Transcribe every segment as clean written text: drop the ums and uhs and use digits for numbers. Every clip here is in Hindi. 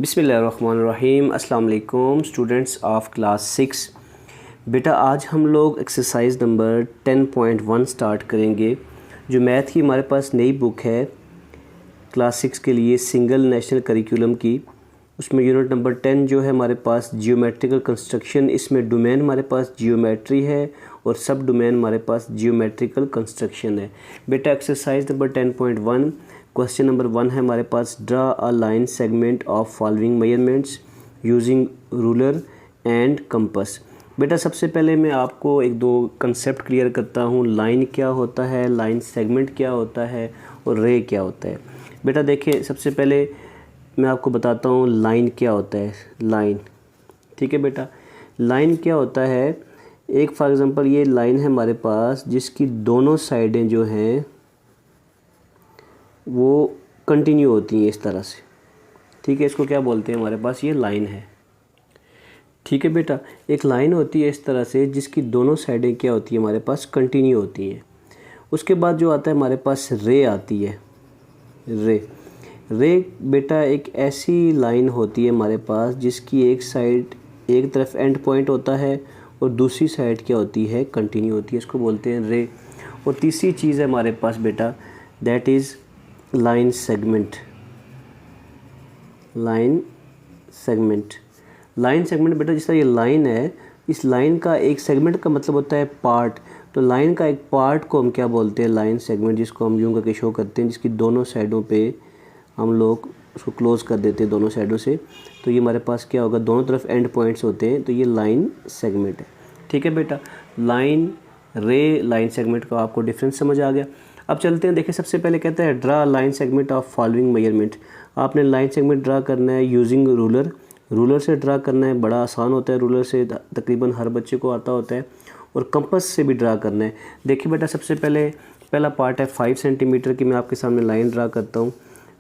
बिस्मिल्लाहिर्रहमानिर्रहीम। अस्सलाम वालेकुम स्टूडेंट्स ऑफ क्लास 6। बेटा आज हम लोग एक्सरसाइज नंबर 10.1 स्टार्ट करेंगे। जो मैथ की हमारे पास नई बुक है क्लास 6 के लिए सिंगल नेशनल करिकुलम की, उसमें यूनिट नंबर 10 जो है हमारे पास जियोमेट्रिकल कंस्ट्रक्शन। इसमें डोमेन हमारे पास जियोमेट्री है और सब डोमेन हमारे पास जियोमेट्रिकल कंस्ट्रक्शन है। बेटा एक्सरसाइज नंबर 10.1 क्वेश्चन नंबर 1 है हमारे पास, draw a line segment of following measurements using ruler and compass. बेटा सबसे पहले मैं आपको एक दो कंसेप्ट क्लियर करता हूँ। लाइन क्या होता है, लाइन सेगमेंट क्या होता है और रे क्या होता है। बेटा देखिए सबसे पहले मैं आपको बताता हूँ लाइन क्या होता है। लाइन, ठीक है बेटा, लाइन क्या होता है। एक फॉर एग्ज़ाम्पल ये लाइन है हमारे पास जिसकी दोनों साइडें जो हैं वो कंटिन्यू होती हैं इस तरह से, ठीक है। इसको क्या बोलते हैं, हमारे पास ये लाइन है, ठीक है बेटा। एक लाइन होती है इस तरह से जिसकी दोनों साइडें क्या होती है, हमारे पास कंटिन्यू होती हैं। उसके बाद जो आता है हमारे पास रे आती है। रे बेटा एक ऐसी लाइन होती है हमारे पास जिसकी एक साइड, एक तरफ एंड पॉइंट होता है और दूसरी साइड क्या होती है, कंटिन्यू होती है। इसको बोलते हैं रे। और तीसरी चीज़ है हमारे पास बेटा, that is line segment. Line segment बेटा जिस तरह ये लाइन है, इस लाइन का एक सेगमेंट का मतलब होता है पार्ट। तो लाइन का एक पार्ट को हम क्या बोलते हैं, लाइन सेगमेंट, जिसको हम यूं करके शो करते हैं, जिसकी दोनों साइडों पे हम लोग उसको क्लोज़ कर देते हैं दोनों साइडों से। तो ये हमारे पास क्या होगा, दोनों तरफ एंड पॉइंट्स होते हैं, तो ये लाइन सेगमेंट है, ठीक है बेटा। लाइन रे लाइन सेगमेंट का आपको डिफरेंस समझ आ गया। अब चलते हैं, देखिए सबसे पहले कहता है draw line segment of following measurement. आपने लाइन सेगमेंट ड्रा करना है यूजिंग रूलर से ड्रा करना है। बड़ा आसान होता है, रूलर से तकरीबन हर बच्चे को आता होता है। और कंपास से भी ड्रा करना है। देखिए बेटा सबसे पहले पहला पार्ट है 5 सेंटीमीटर की। मैं आपके सामने लाइन ड्रा करता हूँ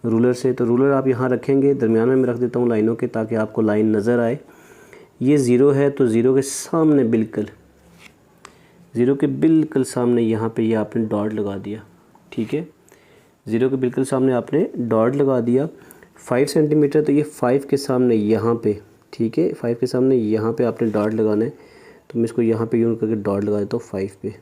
रूलर से। तो रूलर आप यहाँ रखेंगे, दरमियान में रख देता हूँ लाइनों के, ताकि आपको लाइन नज़र आए। ये ज़ीरो है तो ज़ीरो के सामने बिल्कुल, ज़ीरो के बिल्कुल सामने यहाँ पे ये आपने डॉट लगा दिया, ठीक है। ज़ीरो के बिल्कुल सामने आपने डॉट लगा दिया। 5 सेंटीमीटर तो ये 5 के सामने यहाँ पे, ठीक है, 5 के सामने यहाँ पे आपने डॉट लगाना है। तो मैं इसको यहाँ पे यूँ करके डॉट लगा देता हूँ 5 पे,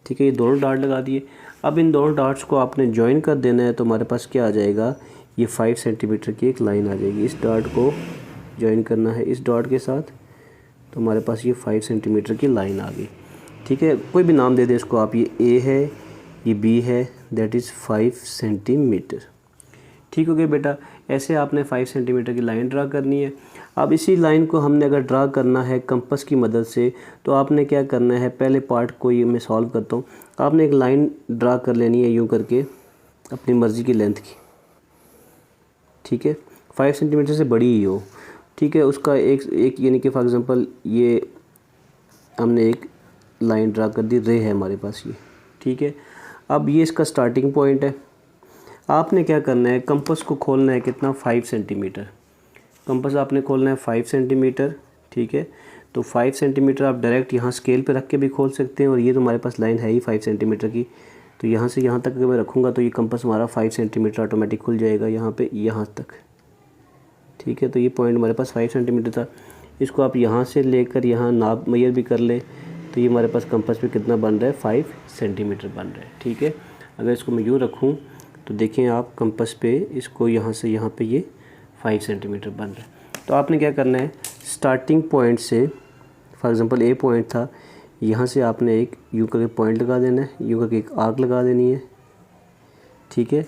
ठीक है। ये दोनों डॉट लगा दिए। अब इन दोनों डॉट्स को आपने ज्वाइन कर देना है। तो हमारे पास क्या आ जाएगा, ये 5 सेंटीमीटर की एक लाइन आ जाएगी। इस डॉट को ज्वाइन करना है इस डॉट के साथ, तो हमारे पास ये 5 सेंटीमीटर की लाइन आ गई, ठीक है। कोई भी नाम दे दे इसको आप, ये ए है, ये बी है, दैट इज़ 5 सेंटीमीटर, ठीक हो गया बेटा। ऐसे आपने 5 सेंटीमीटर की लाइन ड्रा करनी है। अब इसी लाइन को हमने अगर ड्रा करना है कंपास की मदद से, तो आपने क्या करना है, पहले पार्ट को ये मैं सॉल्व करता हूँ। आपने एक लाइन ड्रा कर लेनी है यूँ करके अपनी मर्ज़ी की लेंथ की, ठीक है, 5 सेंटीमीटर से बड़ी ही हो, ठीक है। उसका एक यानी कि फॉर एग्ज़ाम्पल ये हमने एक लाइन ड्रा कर दी, रे है हमारे पास ये, ठीक है। अब ये इसका स्टार्टिंग पॉइंट है। आपने क्या करना है, कंपास को खोलना है कितना, 5 सेंटीमीटर। कंपास आपने खोलना है 5 सेंटीमीटर, ठीक है। तो 5 सेंटीमीटर आप डायरेक्ट यहाँ स्केल पे रख के भी खोल सकते हैं। और ये तो हमारे पास लाइन है ही 5 सेंटीमीटर की, तो यहाँ से यहाँ तक अगर मैं रखूँगा तो ये कंपास हमारा 5 सेंटीमीटर ऑटोमेटिक खुल जाएगा यहाँ पे, यहाँ तक, ठीक है। तो ये पॉइंट हमारे पास 5 सेंटीमीटर था। इसको आप यहाँ से लेकर यहाँ नाप मेजर भी कर ले, तो ये हमारे पास कंपास पे कितना बन रहा है, 5 सेंटीमीटर बन रहा है, ठीक है। अगर इसको मैं यूँ रखूँ तो देखें आप कंपास पे, इसको यहाँ से यहाँ पे ये 5 सेंटीमीटर बन रहा है। तो आपने क्या करना है, स्टार्टिंग पॉइंट से फॉर एग्ज़ाम्पल ए पॉइंट था, यहाँ से आपने एक यूँ करके पॉइंट लगा देना है, यूँ करके एक आर्क लगा देनी है, ठीक है।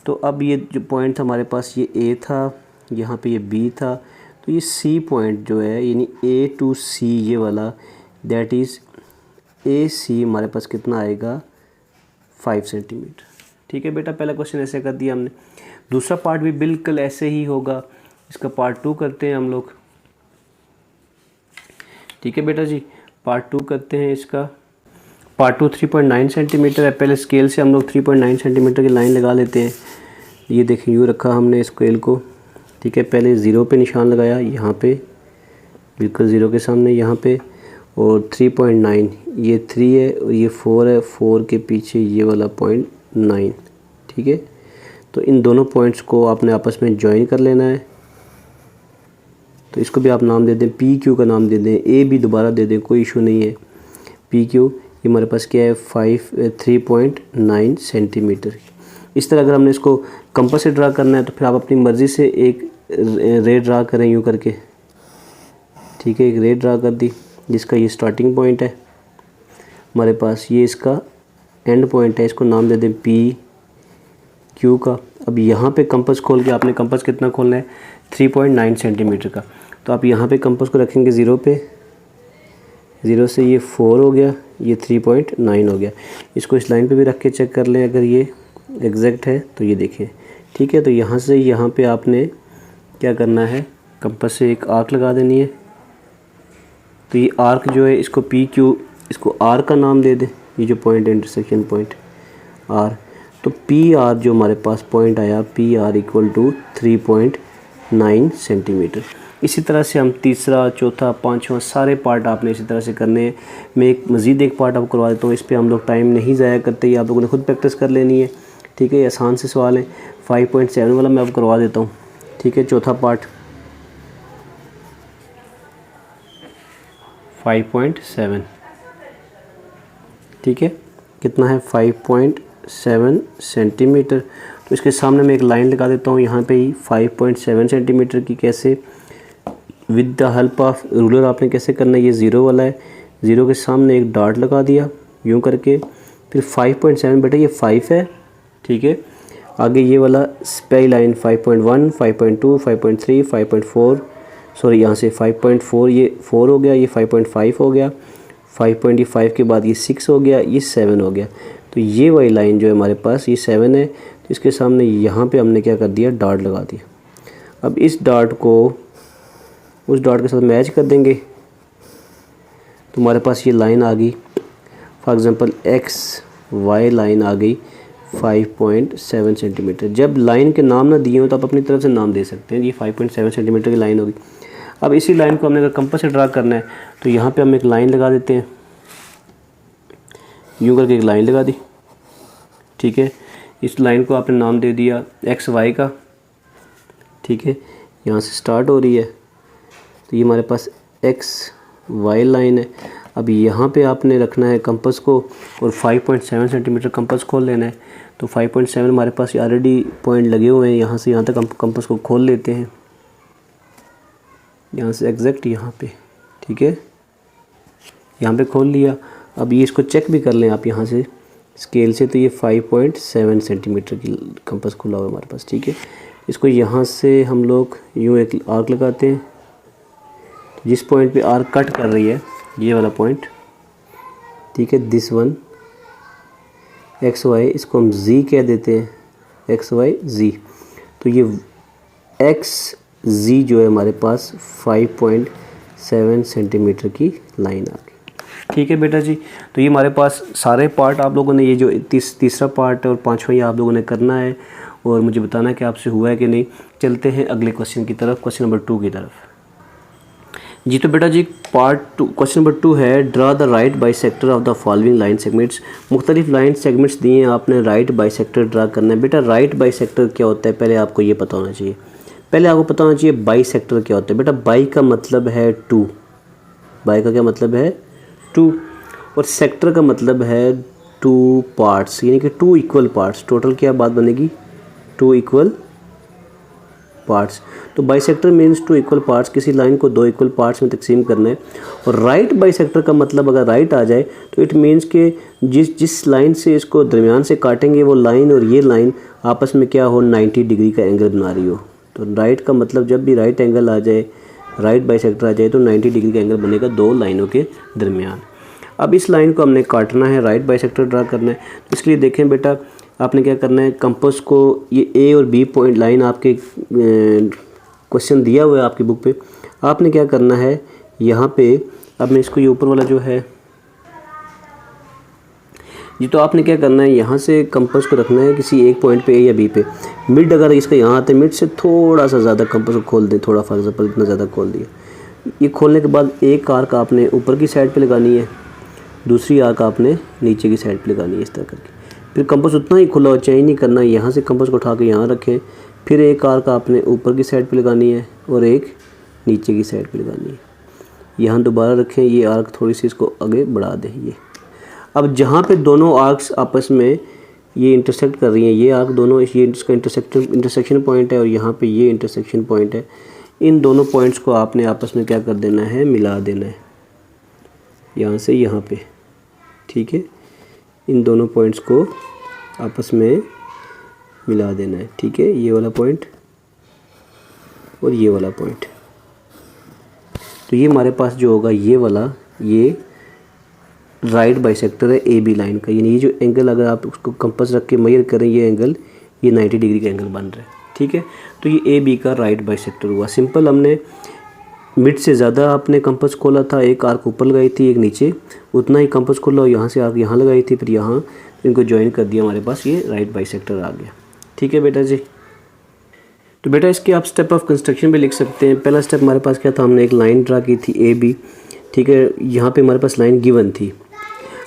तो अब ये जो पॉइंट था हमारे पास, ये ए था, यहाँ पे ये बी था, तो ये सी पॉइंट जो है यानी ए टू सी ये वाला, दैट इज़ ए सी हमारे पास कितना आएगा, 5 सेंटीमीटर, ठीक है बेटा। पहला क्वेश्चन ऐसे कर दिया हमने। दूसरा पार्ट भी बिल्कुल ऐसे ही होगा। इसका पार्ट 2 करते हैं हम लोग, ठीक है बेटा जी। पार्ट 2 करते हैं इसका। पार्ट 2 3.9 सेंटीमीटर है। पहले स्केल से हम लोग 3.9 सेंटीमीटर की लाइन लगा लेते हैं। ये देखें यूँ रखा हमने स्केल को, ठीक है। पहले ज़ीरो पे निशान लगाया यहाँ पे, बिल्कुल ज़ीरो के सामने यहाँ पे, और 3.9 ये 3 है और ये 4 है, 4 के पीछे ये वाला पॉइंट 9, ठीक है। तो इन दोनों पॉइंट्स को आपने आपस में ज्वाइन कर लेना है। तो इसको भी आप नाम दे दें, पी क्यू का नाम दे दें, ए भी दोबारा दे दें, कोई इशू नहीं है। पी क्यू ये हमारे पास क्या है 3.9 सेंटीमीटर। इस तरह अगर हमने इसको कंपास से ड्रा करना है तो फिर आप अपनी मर्ज़ी से एक रे ड्रा करें यूँ करके, ठीक है। एक रे ड्रा कर दी जिसका ये स्टार्टिंग पॉइंट है हमारे पास, ये इसका एंड पॉइंट है, इसको नाम दे दें पी क्यू का। अब यहाँ पे कंपास खोल के आपने कंपास कितना खोलना है 3.9 सेंटीमीटर का, तो आप यहाँ पे कंपास को रखेंगे 0 पे, 0 से ये 4 हो गया, ये 3.9 हो गया। इसको इस लाइन पे भी रख के चेक कर लें अगर ये एग्जैक्ट है तो ये देखें, ठीक है। तो यहाँ से यहाँ पे आपने क्या करना है, कंपास से एक आर्क लगा देनी है। तो ये आर्क जो है इसको पी क्यू, इसको आर का नाम दे दें, ये जो पॉइंट है इंटरसेक्शन पॉइंट आर। तो पी आर जो हमारे पास पॉइंट आया, P R equal to 3.9 centimetre. इसी तरह से हम तीसरा, चौथा, पाँचवा सारे पार्ट आपने इसी तरह से करने हैं। मैं मज़ीद एक पार्ट आपको करवा देता हूँ, इस पर हम लोग टाइम नहीं ज़ाया करते, ये आप लोगों ने खुद प्रैक्टिस कर लेनी है, ठीक है। ये आसान से सवाल है। 5.7 वाला मैं आपको करवा देता हूँ, ठीक है। चौथा पार्ट 5.7, ठीक है। कितना है 5.7 सेंटीमीटर। तो इसके सामने मैं एक लाइन लगा देता हूँ यहाँ पे ही 5.7 सेंटीमीटर की। कैसे, with the help of ruler आपने कैसे करना है, ये 0 वाला है, 0 के सामने एक डॉट लगा दिया यूँ करके, फिर 5.7 बेटा ये 5 है, ठीक है। आगे ये वाला पहली लाइन 5.1, 5.2, 5.3, 5.4, सॉरी यहाँ से 5.4, ये 4 हो गया, ये 5.5 हो गया, 5.5 के बाद ये 6 हो गया, ये 7 हो गया। तो ये वाली लाइन जो है हमारे पास ये 7 है, तो इसके सामने यहाँ पे हमने क्या कर दिया, डॉट लगा दिया। अब इस डॉट को उस डॉट के साथ मैच कर देंगे तो हमारे पास ये लाइन आ गई, for example X Y line आ गई 5.7 सेंटीमीटर। जब लाइन के नाम ना दिए हो तो आप अपनी तरफ से नाम दे सकते हैं। ये 5.7 सेंटीमीटर की लाइन होगी। अब इसी लाइन को हमने अगर कंपास से ड्रा करना है तो यहाँ पे हम एक लाइन लगा देते हैं, यूँ करके एक लाइन लगा दी, ठीक है। इस लाइन को आपने नाम दे दिया एक्स वाई का, ठीक है। यहाँ से स्टार्ट हो रही है तो ये हमारे पास एक्स वाई लाइन है। अब यहाँ पे आपने रखना है कंपास को और 5.7 सेंटीमीटर कंपास खोल लेना है। तो 5.7 हमारे पास ऑलरेडी पॉइंट लगे हुए हैं, यहाँ से यहाँ तक हम कंपास को खोल लेते हैं, यहाँ से एग्जैक्ट यहाँ पे, ठीक है। यहाँ पे खोल लिया। अब ये इसको चेक भी कर लें आप यहाँ से स्केल से, तो ये 5.7 सेंटीमीटर की कंपास खुला हुआ है हमारे पास, ठीक है। इसको यहाँ से हम लोग यूँ एक आर्क लगाते हैं, जिस पॉइंट पे आर्क कट कर रही है ये वाला पॉइंट, ठीक है, दिस वन एक्स वाई, इसको हम जी कह देते हैं, एक्स वाई जी। तो ये एक्स जी जो है हमारे पास 5.7 सेंटीमीटर की लाइन आ गई, ठीक है बेटा जी। तो ये हमारे पास सारे पार्ट आप लोगों ने, ये जो तीसरा पार्ट और पाँचवा ये आप लोगों ने करना है और मुझे बताना है कि आपसे हुआ है कि नहीं। चलते हैं अगले क्वेश्चन की तरफ, क्वेश्चन नंबर 2 की तरफ जी। तो बेटा जी पार्ट 2 क्वेश्चन नंबर 2 है, draw the right bisector of the following line segments. मुख्तलिफ लाइन सेगमेंट्स दिए हैं, आपने राइट बाइसेक्टर ड्रा करना है। बेटा राइट बाइसेक्टर क्या होता है पहले आपको ये पता होना चाहिए। पहले आपको पता होना चाहिए बाइसेक्टर क्या होता है। बेटा बाई का मतलब है 2, बाई का क्या मतलब है 2, और सेक्टर का मतलब है 2 पार्ट्स, यानी कि 2 इक्वल पार्ट्स। टोटल क्या बात बनेगी 2 इक्वल पार्ट्स। तो बाइसेक्टर मीन्स 2 इक्वल पार्ट्स, किसी लाइन को 2 इक्वल पार्ट्स में तकसीम करना है। और राइट बाइसेक्टर का मतलब अगर राइट आ जाए तो इट मीन्स कि जिस लाइन से इसको दरमियान से काटेंगे वो लाइन और ये लाइन आपस में क्या हो 90 डिग्री का एंगल बना रही हो। तो राइट का मतलब जब भी राइट एंगल आ जाए, राइट बाइसेक्टर आ जाए तो 90 डिग्री का एंगल बनेगा 2 लाइनों के दरमियान। अब इस लाइन को हमने काटना है, राइट बाइसेक्टर ड्रा करना है। तो इसके लिए देखें बेटा आपने क्या करना है, कंपास को ये ए और बी पॉइंट लाइन आपके क्वेश्चन दिया हुआ है आपकी बुक पे, आपने क्या करना है यहाँ पे, अब मैं इसको ये ऊपर वाला जो है जी, तो आपने क्या करना है यहाँ से कंपास को रखना है किसी एक पॉइंट पे ए या बी पे। मिड अगर इसका यहाँ आते हैं, मिड से थोड़ा सा ज़्यादा कंपास को खोल दें, थोड़ा फॉर एग्जाम्पल इतना ज़्यादा खोल दिया। ये खोलने के बाद एक आर्क आपने ऊपर की साइड पे लगानी है, दूसरी आर्क आपने नीचे की साइड पे लगानी है, इस तरह करके। फिर कंपास उतना ही खुला हो, चेंज नहीं करना। यहाँ से कंपास को उठा के यहाँ रखें, फिर एक आर्क आपने ऊपर की साइड पे लगानी है और एक नीचे की साइड पे लगानी है। यहाँ दोबारा रखें, ये आर्क थोड़ी सी इसको आगे बढ़ा दें। ये अब जहाँ पे दोनों आर्क्स आपस में ये इंटरसेक्ट कर रही हैं, ये आर्क दोनों, ये इसका इंटरसेक्शन पॉइंट है और यहाँ पे ये इंटरसेक्शन पॉइंट है। इन दोनों पॉइंट्स को आपने आपस में क्या कर देना है, मिला देना है, यहाँ से यहाँ पे, ठीक है। इन दोनों पॉइंट्स को आपस में मिला देना है, ठीक है। ये वाला पॉइंट और ये वाला पॉइंट, तो ये हमारे पास जो होगा ये वाला, ये राइट बाइसेक्टर है ए बी लाइन का। यानी ये जो एंगल अगर आप उसको कंपास रख के मेजर करें, ये एंगल, ये 90 डिग्री का एंगल बन रहा है, ठीक है। तो ये ए बी का राइट बाइसेक्टर हुआ। सिंपल, हमने मिड से ज़्यादा आपने कंपास खोला था, एक आर्क ऊपर लगाई थी, एक नीचे, उतना ही कंपास खोला और यहाँ से आर्क यहाँ लगाई थी, फिर यहाँ इनको ज्वाइन कर दिया, हमारे पास ये राइट बाइसेक्टर आ गया, ठीक है बेटा जी। तो बेटा इसके आप स्टेप ऑफ कंस्ट्रक्शन भी लिख सकते हैं। पहला स्टेप हमारे पास क्या था, हमने एक लाइन ड्रा की थी ए बी, ठीक है। यहाँ पे हमारे पास लाइन गिवन थी।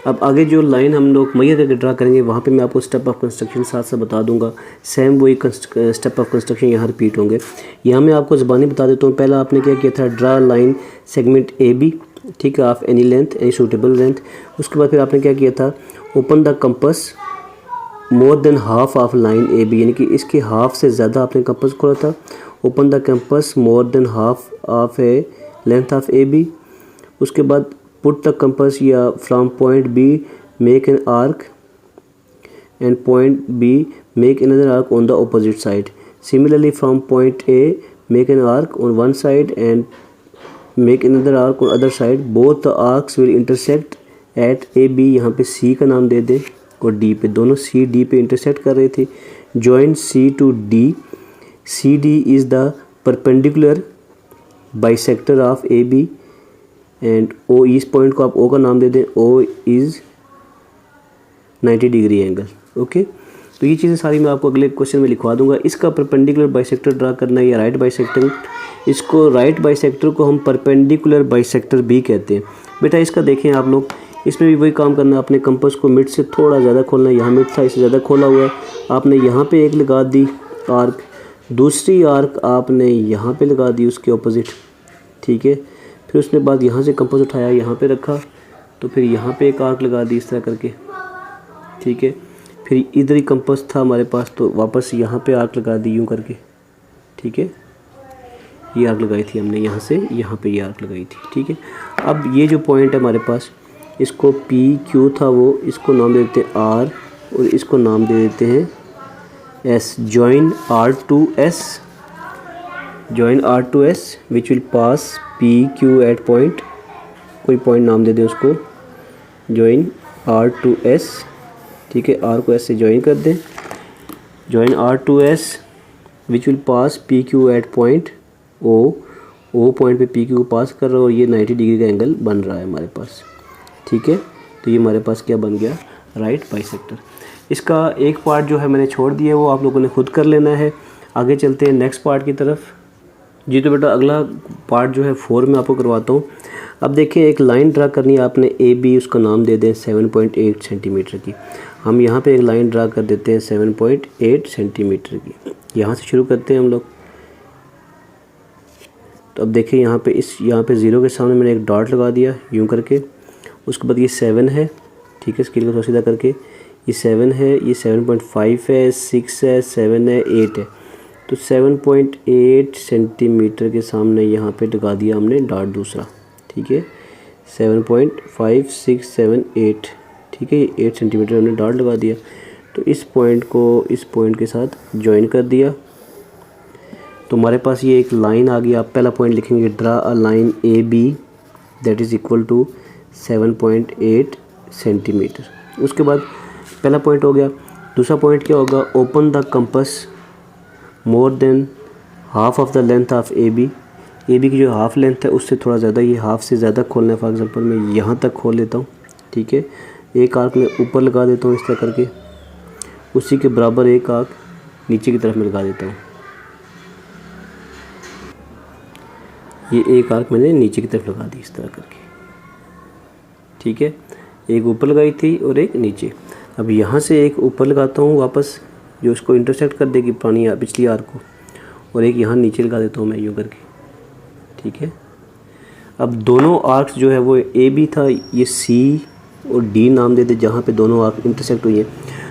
अब आगे जो लाइन हम लोग मैयर करके ड्रा करेंगे, वहाँ पे मैं आपको स्टेप ऑफ कंस्ट्रक्शन साथ साथ बता दूंगा। सेम वही स्टेप ऑफ कंस्ट्रक्शन यहाँ रिपीट होंगे। यहाँ मैं आपको ज़बानी बता देता हूँ। पहला आपने क्या किया था, draw line segment A B, ठीक है, of any length, any suitable length. उसके बाद फिर आपने क्या किया था, open the compass more than half of line A B, यानी कि इसके हाफ से ज़्यादा आपने कंपास खोला था। Open the compass more than half of a length of A B. उसके बाद पुट द कंपास या from point B make an arc and point B make another arc on the opposite side. Similarly from point A make an arc on one side and make another arc on other side. Both the arcs will intersect at A B, यहाँ पे सी का नाम दे दे, और डी पे, दोनों सी डी पे इंटरसेक्ट कर रहे थे। Join C to D, C D is the perpendicular bisector of A B and O, इस पॉइंट को आप ओ का नाम दे दें, O is 90 degree angle, okay. तो ये चीज़ें सारी मैं आपको अगले क्वेश्चन में लिखवा दूंगा। इसका परपेंडिकुलर बाइसेक्टर ड्रा करना है या राइट बाइसेक्टर, इसको राइट बाइसेक्टर को हम परपेंडिकुलर बाइसेक्टर भी कहते हैं। बेटा इसका देखें आप लोग, इसमें भी वही काम करना है। अपने कंपास को मिड से थोड़ा ज़्यादा खोलना है, यहाँ मिड था, इससे ज़्यादा खोला हुआ है, आपने यहाँ पे एक लगा दी आर्क, दूसरी आर्क आपने यहाँ पे लगा दी उसके ऑपोजिट, ठीक है। फिर उसके बाद यहाँ से कंपास उठाया, यहाँ पे रखा, तो फिर यहाँ पे एक आर्क लगा दी इस तरह करके, ठीक है। फिर इधर ही कंपास था हमारे पास, तो वापस यहाँ पे आर्क लगा दी यूँ करके, ठीक है। ये आर्क लगाई थी हमने, यहाँ से यहाँ पे ये आर्क लगाई थी, ठीक है। अब ये जो पॉइंट है हमारे पास, इसको पी क्यू था वो, इसको नाम दे देते हैं आर और इसको नाम दे देते हैं S. Join R to S, join R to S which will pass P Q at point, कोई पॉइंट नाम दे दें उसको, जॉइन आर टू एस, ठीक है। आर को एस से जॉइन कर दें, join R to S which will pass P Q at point O, O point पे पी क्यू को पास कर रहा है और ये 90 डिग्री का एंगल बन रहा है हमारे पास, ठीक है। तो ये हमारे पास क्या बन गया, राइट बाइसेक्टर। इसका एक पार्ट जो है मैंने छोड़ दिया है, वो आप लोगों ने खुद कर लेना है। आगे चलते हैं नेक्स्ट पार्ट की तरफ जी। तो बेटा अगला पार्ट जो है 4 में आपको करवाता हूँ। अब देखिए एक लाइन ड्रा करनी है आपने ए बी, उसका नाम दे दें 7.8 सेंटीमीटर की। हम यहाँ पे एक लाइन ड्रा कर देते हैं 7.8 सेंटीमीटर की। यहाँ से शुरू करते हैं हम लोग। तो अब देखिए यहाँ पे यहाँ पे 0 के सामने मैंने एक डॉट लगा दिया यूँ करके। उसके बाद ये 7 है, ठीक है, स्केल को थोड़ा सीधा करके, ये 7 है, ये 7.5 है, 6 है, 7 है, 8 है। तो 7.8 सेंटीमीटर के सामने यहाँ पे लगा दिया हमने डॉट दूसरा, ठीक है। 7.5 6 7 8, ठीक है, 8 सेंटीमीटर हमने डॉट लगा दिया। तो इस पॉइंट को इस पॉइंट के साथ ज्वाइन कर दिया, तो हमारे पास ये एक लाइन आ गई। आप पहला पॉइंट लिखेंगे, draw a line A B that is equal to 7.8 centimetre. उसके बाद पहला पॉइंट हो गया। दूसरा पॉइंट क्या होगा, open the compass more than half of the length of A B. A B की जो हाफ लेंथ है उससे थोड़ा ज़्यादा, ये हाफ से ज़्यादा खोलना है। फॉर एग्जांपल मैं यहाँ तक खोल लेता हूँ, ठीक है। एक आर्क मैं ऊपर लगा देता हूँ इस तरह करके, उसी के बराबर एक आर्क नीचे की तरफ में लगा देता हूँ। ये एक आर्क मैंने नीचे की तरफ लगा दी इस तरह करके, ठीक है। एक ऊपर लगाई थी और एक नीचे। अब यहाँ से एक ऊपर लगाता हूँ वापस, जो इसको इंटरसेक्ट कर देगी पुरानी पिछली आर्क को, और एक यहाँ नीचे लगा देता हूँ मैं यूँ करके, ठीक है। अब दोनों आर्क्स जो है वो ए बी था, ये सी और डी नाम दे दे जहाँ पे दोनों आर्क इंटरसेक्ट हुई है।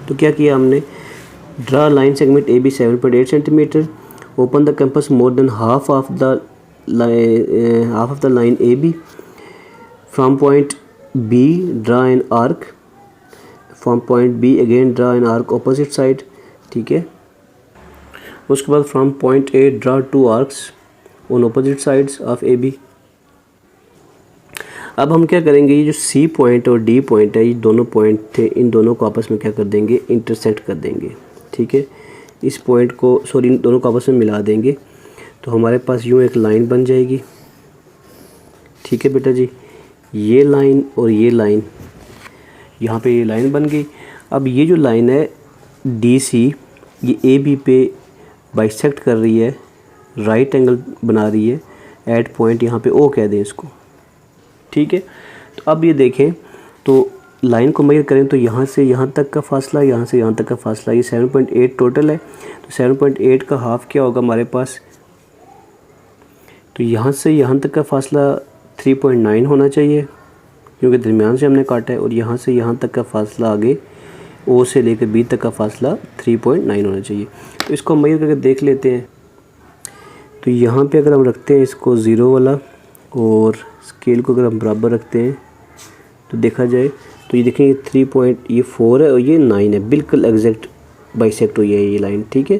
तो क्या किया हमने, draw line segment A B 7.8 centimetre, open the compass more than half of the line A B, from point B draw an arc, from point B again draw an arc opposite side, ठीक है। उसके बाद from point A draw 2 arcs on opposite sides of A B. अब हम क्या करेंगे, ये जो सी पॉइंट और डी पॉइंट है, ये दोनों पॉइंट थे, इन दोनों को आपस में क्या कर देंगे, इंटरसेक्ट कर देंगे, ठीक है। इस पॉइंट को इन दोनों को आपस में मिला देंगे, तो हमारे पास यूँ एक लाइन बन जाएगी, ठीक है बेटा जी। ये लाइन और ये लाइन, यहाँ पे ये लाइन बन गई। अब ये जो लाइन है डी सी, ये ए बी पे बाइसेक्ट कर रही है, राइट एंगल बना रही है एट पॉइंट, यहाँ पे ओ कह दें इसको, ठीक है। तो अब ये देखें, तो लाइन को मेजर करें तो यहाँ से यहाँ तक का फासला, यहाँ से यहाँ तक का फासला, ये 7.8 टोटल है। तो 7.8 का हाफ क्या होगा हमारे पास, तो यहाँ से यहाँ तक का फासला 3.9 होना चाहिए, क्योंकि दरमियान से हमने काटा है, और यहाँ से यहाँ तक का फासला आगे ओ से लेकर बी तक का फासला 3.9 होना चाहिए। तो इसको हम मेजर करके देख लेते हैं। तो यहाँ पे अगर हम रखते हैं इसको 0 वाला, और स्केल को अगर हम बराबर रखते हैं तो देखा जाए तो ये देखें, ये 4 है और ये 9 है, बिल्कुल एग्जैक्ट बाइसेक्ट हुई है ये लाइन, ठीक है।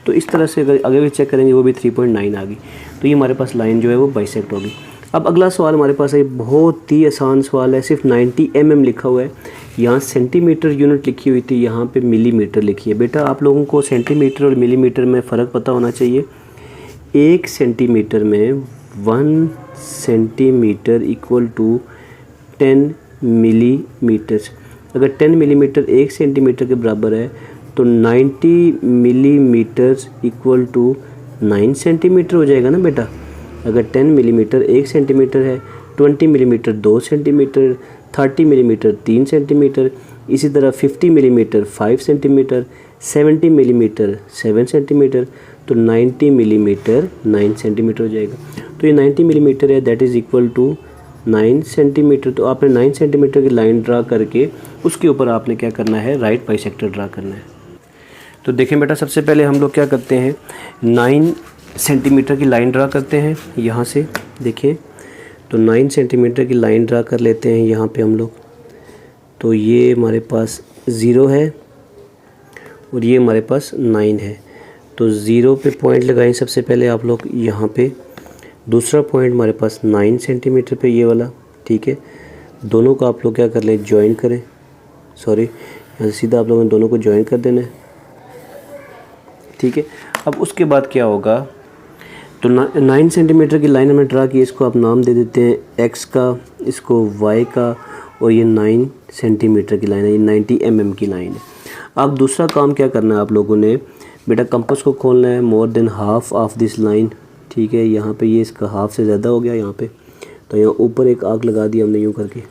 तो इस तरह से अगर भी चेक करेंगे वो भी 3.9 आ गई, तो ये हमारे पास लाइन जो है वो बाइसेक्ट होगी। अब अगला सवाल हमारे पास है, बहुत ही आसान सवाल है, सिर्फ 90 mm लिखा हुआ है, यहाँ सेंटीमीटर यूनिट लिखी हुई थी, यहाँ पे मिलीमीटर लिखी है। बेटा आप लोगों को सेंटीमीटर और मिलीमीटर में फ़र्क पता होना चाहिए। 1 सेंटीमीटर में 1 सेंटीमीटर इक्वल टू 10 मिलीमीटर। अगर 10 मिलीमीटर 1 सेंटीमीटर के बराबर है तो 90 मिलीमीटर इक्वल टू 9 सेंटीमीटर हो जाएगा ना बेटा। अगर 10 मिलीमीटर 1 सेंटीमीटर है, 20 मिलीमीटर 2 सेंटीमीटर, 30 मिलीमीटर 3 सेंटीमीटर, इसी तरह 50 मिलीमीटर 5 सेंटीमीटर, 70 मिलीमीटर 7 सेंटीमीटर, तो 90 मिलीमीटर 9 सेंटीमीटर हो जाएगा। तो ये 90 मिलीमीटर है, that is equal to 9 centimetre. तो आपने 9 सेंटीमीटर की लाइन ड्रा करके उसके ऊपर आपने क्या करना है, राइट बाइसेक्टर ड्रा करना है। तो देखें बेटा, सबसे पहले हम लोग क्या करते हैं, 9 सेंटीमीटर की लाइन ड्रा करते हैं। यहाँ से देखिए, तो 9 सेंटीमीटर की लाइन ड्रा कर लेते हैं यहाँ पे हम लोग। तो ये हमारे पास 0 है और ये हमारे पास 9 है। तो 0 पे पॉइंट लगाएं सबसे पहले आप लोग यहाँ पे। दूसरा पॉइंट हमारे पास 9 सेंटीमीटर पे ये वाला, ठीक है। दोनों को आप लोग क्या कर लें, ज्वाइन करें, सॉरी यहाँ सीधा आप लोगों ने दोनों को ज्वाइन कर देना है, ठीक है। अब उसके बाद क्या होगा, तो 9 सेंटीमीटर की लाइन हमने ड्रा की, इसको आप नाम दे देते हैं x का, इसको y का, और ये 9 सेंटीमीटर की लाइन है, ये 90 mm की लाइन है। अब दूसरा काम क्या करना है आप लोगों ने, बेटा कंपास को खोलना है, मोर than half of this line, ठीक है। यहाँ पे ये इसका हाफ से ज़्यादा हो गया यहाँ पे, तो यहाँ ऊपर एक आर्क लगा दी हमने यूँ करके,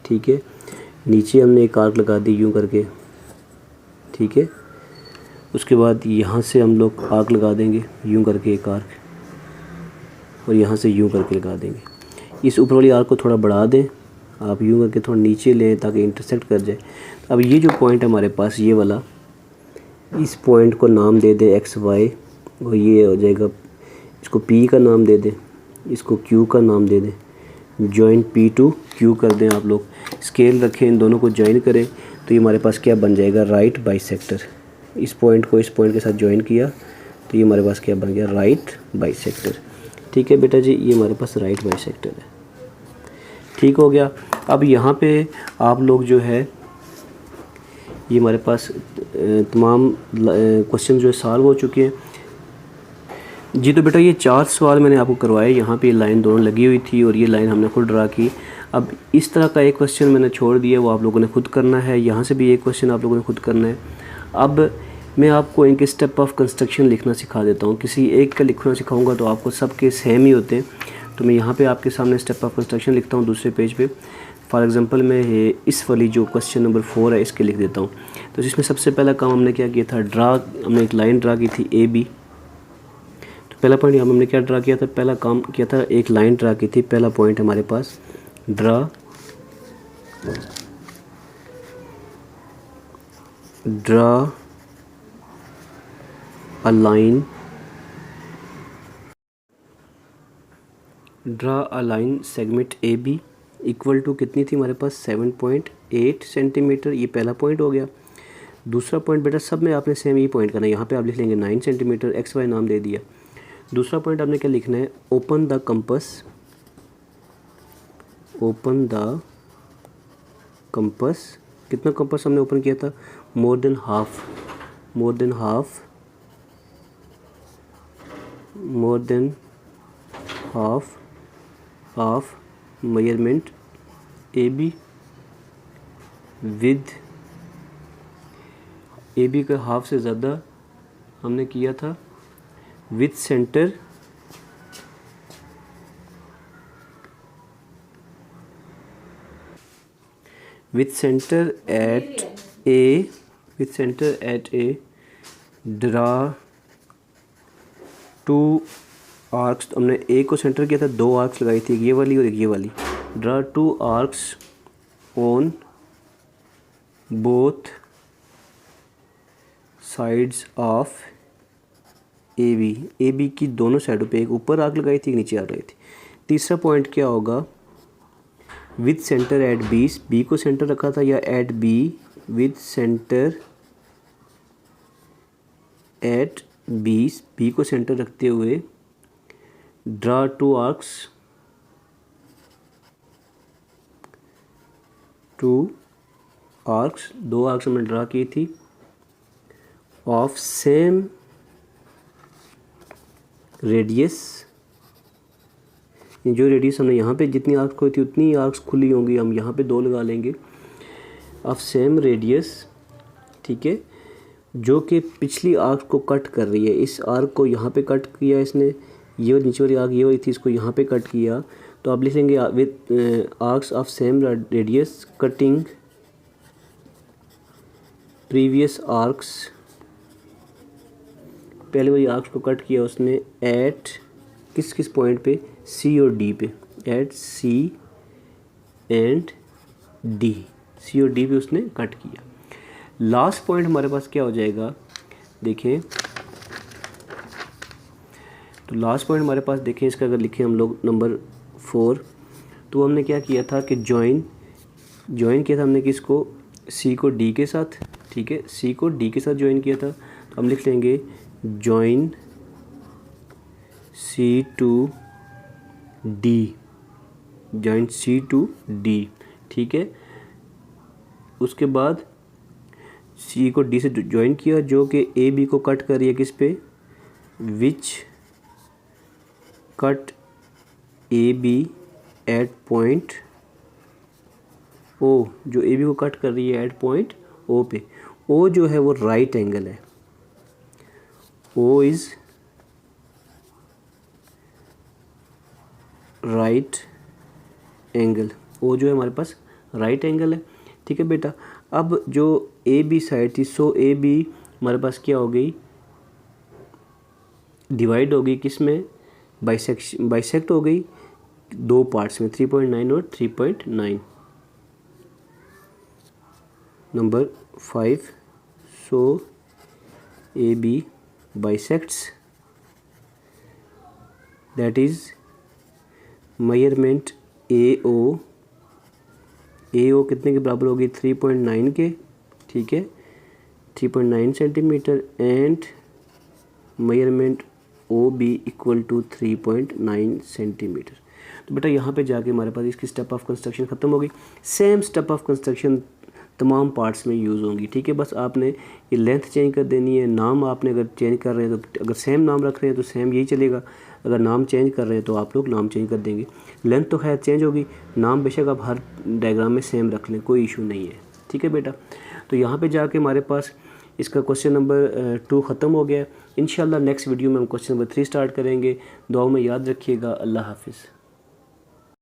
ठीक है। नीचे हमने एक आर्क लगा दी यूँ करके, ठीक है। उसके बाद यहाँ से हम लोग आर्क लगा देंगे यूँ करके एक आर्क, और यहाँ से यूँ करके लगा देंगे। इस ऊपर वाली आर्क को थोड़ा बढ़ा दें आप, यूँ करके थोड़ा नीचे लें ताकि इंटरसेक्ट कर जाए। अब ये जो पॉइंट है हमारे पास ये वाला, इस पॉइंट को नाम दे दें एक्स वाई, और ये हो जाएगा, इसको पी का नाम दे दें, इसको क्यू का नाम दे दें, जॉइन पी टू क्यू कर दें आप लोग। स्केल रखें, इन दोनों को ज्वाइन करें, तो ये हमारे पास क्या बन जाएगा, राइट बाइसेक्टर। इस पॉइंट को इस पॉइंट के साथ ज्वाइन किया तो ये हमारे पास क्या बन गया, राइट बाइसेक्टर, ठीक है बेटा जी। ये हमारे पास राइट बाइसेक्टर है, ठीक हो गया। अब यहाँ पे आप लोग जो है, ये हमारे पास तमाम क्वेश्चन जो है सॉल्व हो चुके हैं जी। तो बेटा ये 4 सवाल मैंने आपको करवाए, यहाँ पे लाइन दोनों लगी हुई थी और ये लाइन हमने खुद ड्रा की। अब इस तरह का एक क्वेश्चन मैंने छोड़ दिया, वो आप लोगों ने खुद करना है। यहाँ से भी एक क्वेश्चन आप लोगों ने खुद करना है। अब मैं आपको इनके स्टेप ऑफ कंस्ट्रक्शन लिखना सिखा देता हूँ। किसी एक का लिखना सिखाऊंगा तो आपको सबके सेम ही होते हैं। तो मैं यहाँ पे आपके सामने स्टेप ऑफ कंस्ट्रक्शन लिखता हूँ दूसरे पेज पे। फॉर एग्ज़ाम्पल मैं इस वाली जो क्वेश्चन नंबर 4 है इसके लिख देता हूँ। तो इसमें सबसे पहला काम हमने क्या किया था, हमने एक लाइन ड्रा की थी AB। तो पहला पॉइंट यहाँ हमने क्या ड्रा किया था, पहला काम किया था एक लाइन ड्रा की थी। पहला पॉइंट हमारे पास draw a line segment AB equal to कितनी थी हमारे पास 7.8 सेंटीमीटर। ये पहला पॉइंट हो गया। दूसरा पॉइंट बेटा सब में आपने सेम ही पॉइंट करना है। यहाँ पे आप लिख लेंगे 9 सेंटीमीटर, XY नाम दे दिया। दूसरा पॉइंट आपने क्या लिखना है, ओपन द कंपस। कितना कंपस हमने ओपन किया था, मोर than half of measurement AB with AB का हाफ से ज़्यादा हमने किया था with centre at A draw 2 arcs. हमने ए को सेंटर किया था, 2 आर्क्स लगाई थी, ये वाली और एक ये वाली। Draw 2 arcs on both sides of AB की दोनों साइडों पे एक ऊपर आर्क लगाई थी, एक नीचे आर्क लगाई थी। तीसरा पॉइंट क्या होगा, विद सेंटर एट B को सेंटर रखा था, या at B with centre at B को सेंटर रखते हुए ड्रा 2 आर्क्स 2 आर्क्स हमने ड्रा की थी ऑफ सेम रेडियस। जो रेडियस हमने यहाँ पे जितनी आर्क्स खोई थी उतनी आर्क्स खुली होंगी, हम यहाँ पे 2 लगा लेंगे ऑफ सेम रेडियस, ठीक है, जो कि पिछली आर्क को कट कर रही है। इस आर्क को यहाँ पे कट किया इसने, ये नीचे वाली आर्क ये वाली थी, इसको यहाँ पे कट किया। तो आप लिखेंगे with arcs of same radius cutting previous arcs. पहले वाली आर्क्स को कट किया उसने एट किस पॉइंट पे, C और D पे, at C and D, C और D पे उसने कट किया। लास्ट पॉइंट हमारे पास क्या हो जाएगा, देखें तो लास्ट पॉइंट हमारे पास देखें, इसका अगर लिखें हम लोग नंबर 4, तो हमने क्या किया था कि ज्वाइन किया था हमने किसको, C को D के साथ, ठीक है, C को D के साथ ज्वाइन किया था। तो हम लिख लेंगे ज्वाइन C to D, ठीक है। उसके बाद C को D से ज्वाइन किया, जो कि AB को कट कर रही है किस पे, which cut AB at point O, जो AB को कट कर रही है एट पॉइंट O पे। O जो है वो राइट एंगल है, O is right angle, O जो है हमारे पास राइट एंगल है, ठीक है बेटा। अब जो AB साइड थी, सो AB हमारे पास क्या हो गई, डिवाइड हो गई किस में, बाइसेक्ट हो गई 2 पार्ट्स में, 3.9 और 3.9। Number 5, so AB bisects, that is measurement AO कितने के बराबर होगी, 3.9 के, ठीक है, 3.9 centimetre, and measurement OB equal to 3.9 centimetre. तो बेटा यहाँ पे जाके हमारे पास इसकी स्टेप ऑफ कंस्ट्रक्शन ख़त्म होगी। सेम स्टेप ऑफ कंस्ट्रक्शन तमाम पार्ट्स में यूज़ होंगी, ठीक है। बस आपने ये लेंथ चेंज कर देनी है। नाम आपने अगर चेंज कर रहे हैं तो अगर सेम नाम रख रहे हैं तो सेम यही चलेगा, अगर नाम चेंज कर रहे हैं तो आप लोग नाम चेंज कर देंगे। लेंथ तो खैर चेंज होगी, नाम बेशक आप हर डायग्राम में सेम रख लें, कोई इशू नहीं है, ठीक है बेटा। तो यहाँ पे जाके हमारे पास इसका क्वेश्चन नंबर 2 ख़त्म हो गया। इंशाल्लाह नेक्स्ट वीडियो में हम क्वेश्चन नंबर 3 स्टार्ट करेंगे। दुआओं में याद रखिएगा। अल्लाह हाफिज़।